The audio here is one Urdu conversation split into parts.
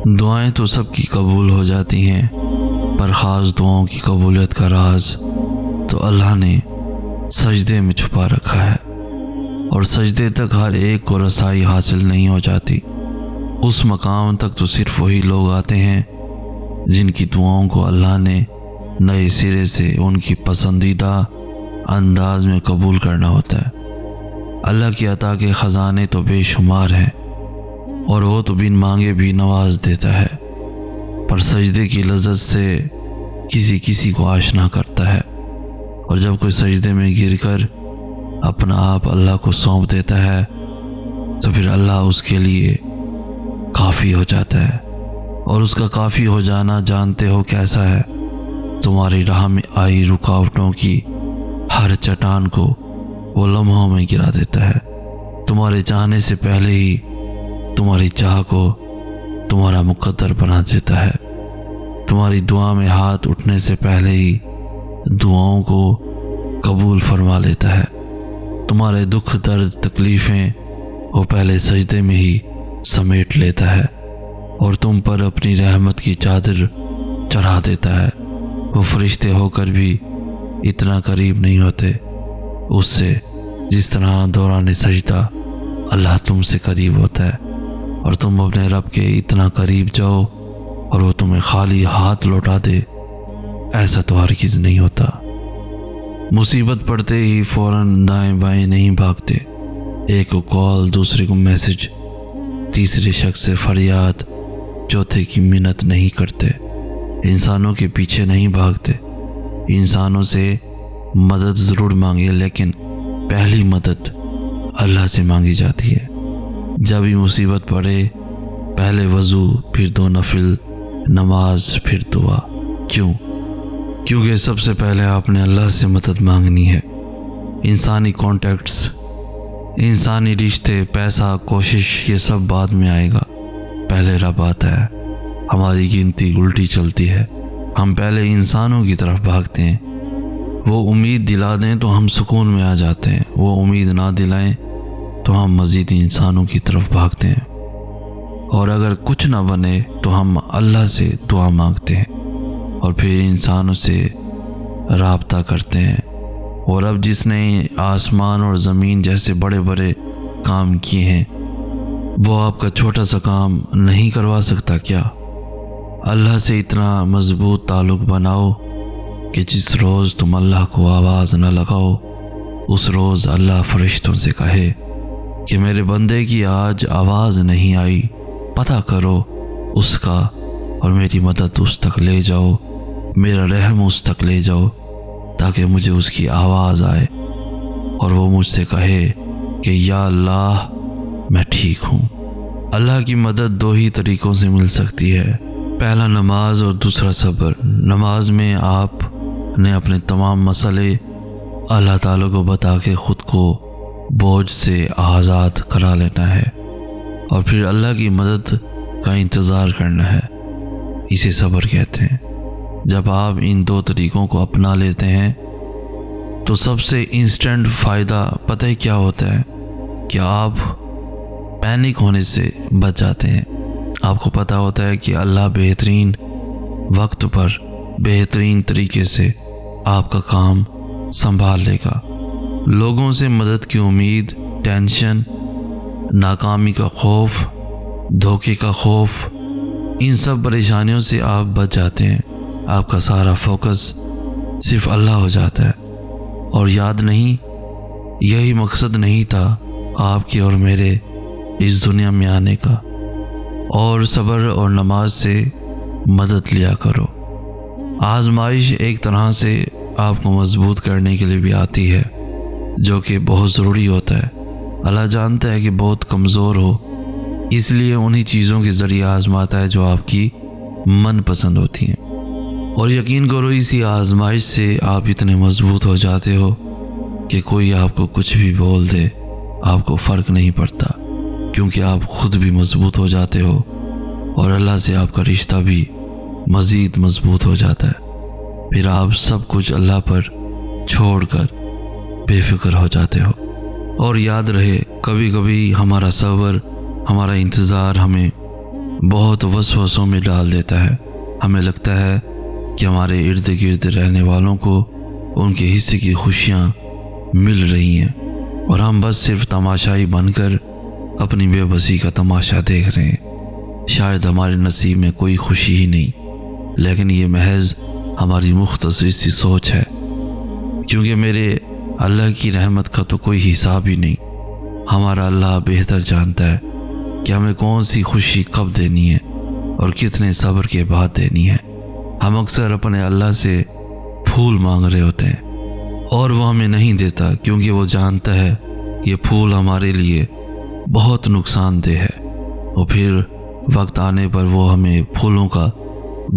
دعائیں تو سب کی قبول ہو جاتی ہیں، پر خاص دعاؤں کی قبولیت کا راز تو اللہ نے سجدے میں چھپا رکھا ہے، اور سجدے تک ہر ایک کو رسائی حاصل نہیں ہو جاتی۔ اس مقام تک تو صرف وہی لوگ آتے ہیں جن کی دعاؤں کو اللہ نے نئے سرے سے ان کی پسندیدہ انداز میں قبول کرنا ہوتا ہے۔ اللہ کی عطا کے خزانے تو بے شمار ہیں، اور وہ تو بن مانگے بھی نواز دیتا ہے، پر سجدے کی لذت سے کسی کو آشنا کرتا ہے، اور جب کوئی سجدے میں گر کر اپنا آپ اللہ کو سونپ دیتا ہے تو پھر اللہ اس کے لیے کافی ہو جاتا ہے۔ اور اس کا کافی ہو جانا جانتے ہو کیسا ہے؟ تمہاری راہ میں آئی رکاوٹوں کی ہر چٹان کو وہ لمحوں میں گرا دیتا ہے۔ تمہارے چاہنے سے پہلے ہی تمہاری چاہ کو تمہارا مقدر بنا دیتا ہے۔ تمہاری دعا میں ہاتھ اٹھنے سے پہلے ہی دعاؤں کو قبول فرما لیتا ہے۔ تمہارے دکھ درد تکلیفیں وہ پہلے سجدے میں ہی سمیٹ لیتا ہے، اور تم پر اپنی رحمت کی چادر چڑھا دیتا ہے۔ وہ فرشتے ہو کر بھی اتنا قریب نہیں ہوتے اس سے جس طرح دوران سجدہ اللہ تم سے قریب ہوتا ہے، اور تم اپنے رب کے اتنا قریب جاؤ اور وہ تمہیں خالی ہاتھ لوٹا دے، ایسا تو ہرگز نہیں ہوتا۔ مصیبت پڑتے ہی فوراً دائیں بائیں نہیں بھاگتے، ایک کو کال، دوسرے کو میسج، تیسرے شخص سے فریاد، چوتھے کی منت نہیں کرتے۔ انسانوں کے پیچھے نہیں بھاگتے، انسانوں سے مدد ضرور مانگے، لیکن پہلی مدد اللہ سے مانگی جاتی ہے۔ جب بھی مصیبت پڑے پہلے وضو، پھر 2 نفل نماز، پھر دعا۔ کیونکہ سب سے پہلے آپ نے اللہ سے مدد مانگنی ہے۔ انسانی کانٹیکٹس، انسانی رشتے، پیسہ، کوشش، یہ سب بعد میں آئے گا، پہلے رب آتا ہے۔ ہماری گنتی الٹی چلتی ہے، ہم پہلے انسانوں کی طرف بھاگتے ہیں۔ وہ امید دلا دیں تو ہم سکون میں آ جاتے ہیں، وہ امید نہ دلائیں تو ہم مزید انسانوں کی طرف بھاگتے ہیں، اور اگر کچھ نہ بنے تو ہم اللہ سے دعا مانگتے ہیں، اور پھر انسانوں سے رابطہ کرتے ہیں۔ اور اب جس نے آسمان اور زمین جیسے بڑے بڑے کام کیے ہیں، وہ آپ کا چھوٹا سا کام نہیں کروا سکتا کیا؟ اللہ سے اتنا مضبوط تعلق بناؤ کہ جس روز تم اللہ کو آواز نہ لگاؤ، اس روز اللہ فرشتوں سے کہے کہ میرے بندے کی آج آواز نہیں آئی، پتہ کرو اس کا، اور میری مدد اس تک لے جاؤ، میرا رحم اس تک لے جاؤ، تاکہ مجھے اس کی آواز آئے اور وہ مجھ سے کہے کہ یا اللہ میں ٹھیک ہوں۔ اللہ کی مدد 2 ہی طریقوں سے مل سکتی ہے، پہلا نماز اور دوسرا صبر۔ نماز میں آپ نے اپنے تمام مسئلے اللہ تعالیٰ کو بتا کے خود کو بوجھ سے آزاد کرا لینا ہے، اور پھر اللہ کی مدد کا انتظار کرنا ہے، اسے صبر کہتے ہیں۔ جب آپ ان 2 طریقوں کو اپنا لیتے ہیں تو سب سے انسٹنٹ فائدہ پتہ ہی کیا ہوتا ہے کہ آپ پینک ہونے سے بچ جاتے ہیں۔ آپ کو پتہ ہوتا ہے کہ اللہ بہترین وقت پر بہترین طریقے سے آپ کا کام سنبھال لے گا۔ لوگوں سے مدد کی امید، ٹینشن، ناکامی کا خوف، دھوکے کا خوف، ان سب پریشانیوں سے آپ بچ جاتے ہیں۔ آپ کا سارا فوکس صرف اللہ ہو جاتا ہے، اور یاد نہیں، یہی مقصد نہیں تھا آپ کے اور میرے اس دنیا میں آنے کا۔ اور صبر اور نماز سے مدد لیا کرو۔ آزمائش ایک طرح سے آپ کو مضبوط کرنے کے لیے بھی آتی ہے، جو کہ بہت ضروری ہوتا ہے۔ اللہ جانتا ہے کہ بہت کمزور ہو، اس لیے انہی چیزوں کے ذریعے آزماتا ہے جو آپ کی من پسند ہوتی ہیں، اور یقین کرو اسی آزمائش سے آپ اتنے مضبوط ہو جاتے ہو کہ کوئی آپ کو کچھ بھی بول دے آپ کو فرق نہیں پڑتا، کیونکہ آپ خود بھی مضبوط ہو جاتے ہو، اور اللہ سے آپ کا رشتہ بھی مزید مضبوط ہو جاتا ہے۔ پھر آپ سب کچھ اللہ پر چھوڑ کر بے فکر ہو جاتے ہو۔ اور یاد رہے، کبھی کبھی ہمارا صبر، ہمارا انتظار ہمیں بہت وسوسوں میں ڈال دیتا ہے۔ ہمیں لگتا ہے کہ ہمارے ارد گرد رہنے والوں کو ان کے حصے کی خوشیاں مل رہی ہیں اور ہم بس صرف تماشائی بن کر اپنی بے بسی کا تماشا دیکھ رہے ہیں۔ شاید ہمارے نصیب میں کوئی خوشی ہی نہیں، لیکن یہ محض ہماری مختصر سی سوچ ہے، کیونکہ میرے اللہ کی رحمت کا تو کوئی حساب ہی نہیں۔ ہمارا اللہ بہتر جانتا ہے کہ ہمیں کون سی خوشی کب دینی ہے اور کتنے صبر کے بعد دینی ہے۔ ہم اکثر اپنے اللہ سے پھول مانگ رہے ہوتے ہیں اور وہ ہمیں نہیں دیتا، کیونکہ وہ جانتا ہے یہ پھول ہمارے لیے بہت نقصان دہ ہے، اور پھر وقت آنے پر وہ ہمیں پھولوں کا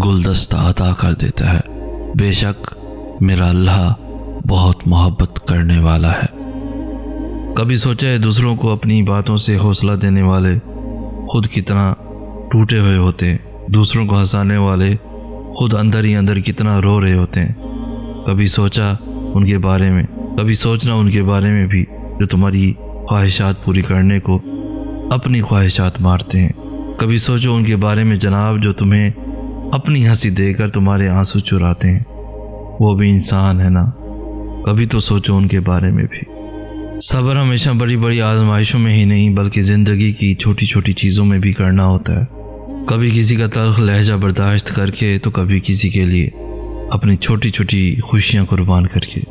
گلدستہ عطا کر دیتا ہے۔ بے شک میرا اللہ بہت محبت کرنے والا ہے۔ کبھی سوچا ہے دوسروں کو اپنی باتوں سے حوصلہ دینے والے خود کتنا ٹوٹے ہوئے ہوتے ہیں؟ دوسروں کو ہنسانے والے خود اندر ہی اندر کتنا رو رہے ہوتے ہیں؟ کبھی سوچنا ان کے بارے میں بھی جو تمہاری خواہشات پوری کرنے کو اپنی خواہشات مارتے ہیں۔ کبھی سوچو ان کے بارے میں جناب جو تمہیں اپنی ہنسی دے کر تمہارے آنسو چراتے ہیں، وہ بھی انسان ہے نا؟ کبھی تو سوچو ان کے بارے میں بھی۔ صبر ہمیشہ بڑی بڑی آزمائشوں میں ہی نہیں بلکہ زندگی کی چھوٹی چھوٹی چیزوں میں بھی کرنا ہوتا ہے۔ کبھی کسی کا تلخ لہجہ برداشت کر کے، تو کبھی کسی کے لیے اپنی چھوٹی چھوٹی خوشیاں قربان کر کے۔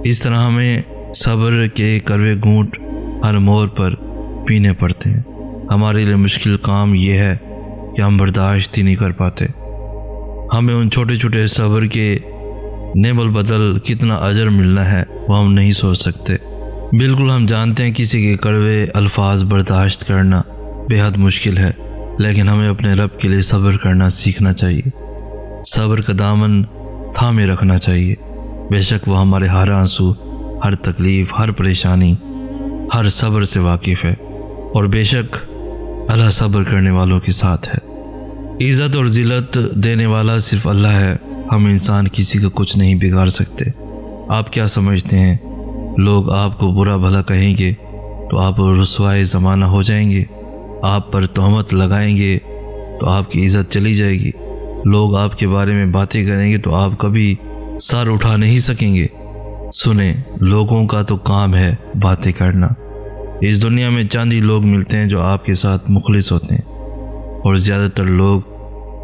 اس طرح ہمیں صبر کے کڑوے گھونٹ ہر موڑ پر پینے پڑتے ہیں۔ ہمارے لیے مشکل کام یہ ہے کہ ہم برداشت ہی نہیں کر پاتے۔ ہمیں ان چھوٹے چھوٹے صبر کے نعم البدل کتنا اجر ملنا ہے وہ ہم نہیں سوچ سکتے۔ بالکل ہم جانتے ہیں کسی کے کڑوے الفاظ برداشت کرنا بے حد مشکل ہے، لیکن ہمیں اپنے رب کے لیے صبر کرنا سیکھنا چاہیے۔ صبر کا دامن تھامے رکھنا چاہیے۔ بے شک وہ ہمارے ہر آنسو، ہر تکلیف، ہر پریشانی، ہر صبر سے واقف ہے، اور بے شک اللہ صبر کرنے والوں کے ساتھ ہے۔ عزت اور ذلت دینے والا صرف اللہ ہے۔ ہم انسان کسی کا کچھ نہیں بگاڑ سکتے۔ آپ کیا سمجھتے ہیں لوگ آپ کو برا بھلا کہیں گے تو آپ رسوائے زمانہ ہو جائیں گے؟ آپ پر تہمت لگائیں گے تو آپ کی عزت چلی جائے گی؟ لوگ آپ کے بارے میں باتیں کریں گے تو آپ کبھی سر اٹھا نہیں سکیں گے؟ سنیں، لوگوں کا تو کام ہے باتیں کرنا۔ اس دنیا میں چند ہی لوگ ملتے ہیں جو آپ کے ساتھ مخلص ہوتے ہیں، اور زیادہ تر لوگ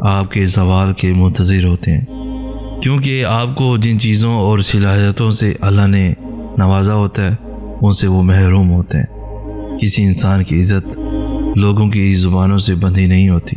آپ کے زوال کے منتظر ہوتے ہیں، کیونکہ آپ کو جن چیزوں اور صلاحیتوں سے اللہ نے نوازا ہوتا ہے ان سے وہ محروم ہوتے ہیں۔ کسی انسان کی عزت لوگوں کی زبانوں سے بندھی نہیں ہوتی،